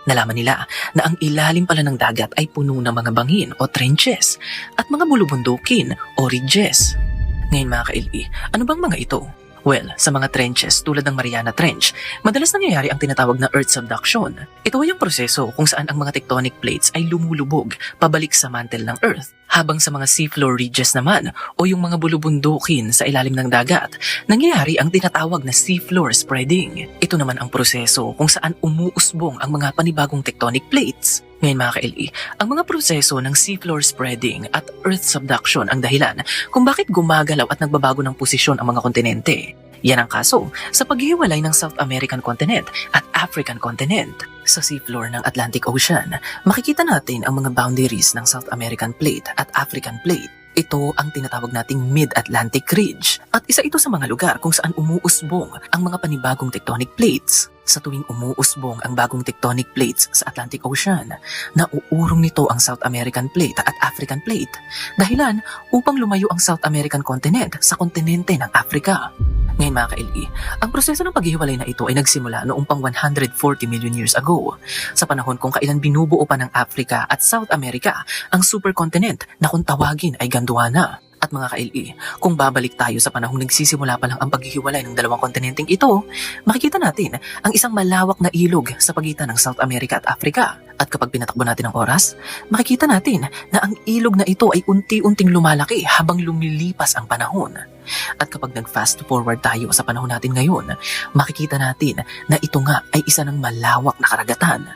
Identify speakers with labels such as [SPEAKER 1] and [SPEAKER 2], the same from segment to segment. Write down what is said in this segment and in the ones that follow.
[SPEAKER 1] Nalaman nila na ang ilalim pala ng dagat ay puno ng mga bangin o trenches at mga bulubundukin o ridges. Ngayon mga ka-LE, ano bang mga ito? Well, sa mga trenches tulad ng Mariana Trench, madalas nangyayari ang tinatawag na earth subduction. Ito ay ang proseso kung saan ang mga tectonic plates ay lumulubog pabalik sa mantle ng earth. Habang sa mga seafloor ridges naman o yung mga bulubundukin sa ilalim ng dagat, nangyayari ang tinatawag na seafloor spreading. Ito naman ang proseso kung saan umuusbong ang mga panibagong tectonic plates. Ngayon mga ka-LE, ang mga proseso ng seafloor spreading at earth subduction ang dahilan kung bakit gumagalaw at nagbabago ng posisyon ang mga kontinente. Yan ang kaso sa paghihiwalay ng South American continent at African continent. Sa seafloor ng Atlantic Ocean, makikita natin ang mga boundaries ng South American plate at African plate. Ito ang tinatawag nating Mid-Atlantic Ridge at isa ito sa mga lugar kung saan umuusbong ang mga panibagong tectonic plates. Sa tuwing umuusbong ang bagong tectonic plates sa Atlantic Ocean, nauurong nito ang South American plate at African plate. Dahilan upang lumayo ang South American continent sa kontinente ng Africa. Ngayon mga ka-LE, ang proseso ng paghihiwalay na ito ay nagsimula noong pang 140 million years ago, sa panahon kung kailan binubuo pa ng Africa at South America ang supercontinent na kung tawagin ay Gondwana. At mga ka-LE, kung babalik tayo sa panahong nagsisimula pa lang ang paghihiwalay ng dalawang kontinenteng ito, makikita natin ang isang malawak na ilog sa pagitan ng South America at Africa. At kapag pinatakbo natin ang oras, makikita natin na ang ilog na ito ay unti-unting lumalaki habang lumilipas ang panahon. At kapag nag-fast forward tayo sa panahon natin ngayon, makikita natin na ito nga ay isa ng malawak na karagatan.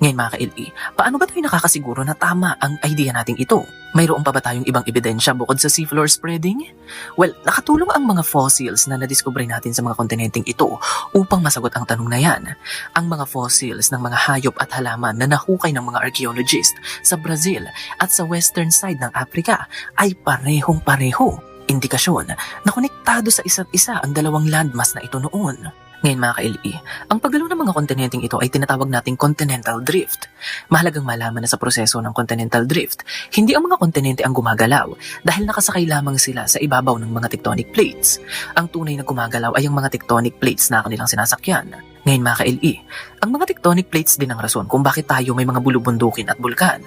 [SPEAKER 1] Ngayon mga ka-LE, paano ba tayo nakakasiguro na tama ang idea nating ito? Mayroon pa ba tayong ibang ebidensya bukod sa seafloor spreading? Well, nakatulong ang mga fossils na nadiskubre natin sa mga kontinenteng ito upang masagot ang tanong na yan. Ang mga fossils ng mga hayop at halaman na nahukay ng mga archaeologist sa Brazil at sa western side ng Africa ay parehong-pareho. Indikasyon na konektado sa isa't isa ang dalawang landmass na ito noon. Ngayon mga ka-LE, ang paggalaw ng mga kontinenteng ito ay tinatawag nating continental drift. Mahalagang malaman na sa proseso ng continental drift, hindi ang mga kontinente ang gumagalaw dahil nakasakay lamang sila sa ibabaw ng mga tectonic plates. Ang tunay na gumagalaw ay ang mga tectonic plates na kanilang sinasakyan. Ngayon mga ka-LE, ang mga tectonic plates din ang rason kung bakit tayo may mga bulubundukin at bulkan.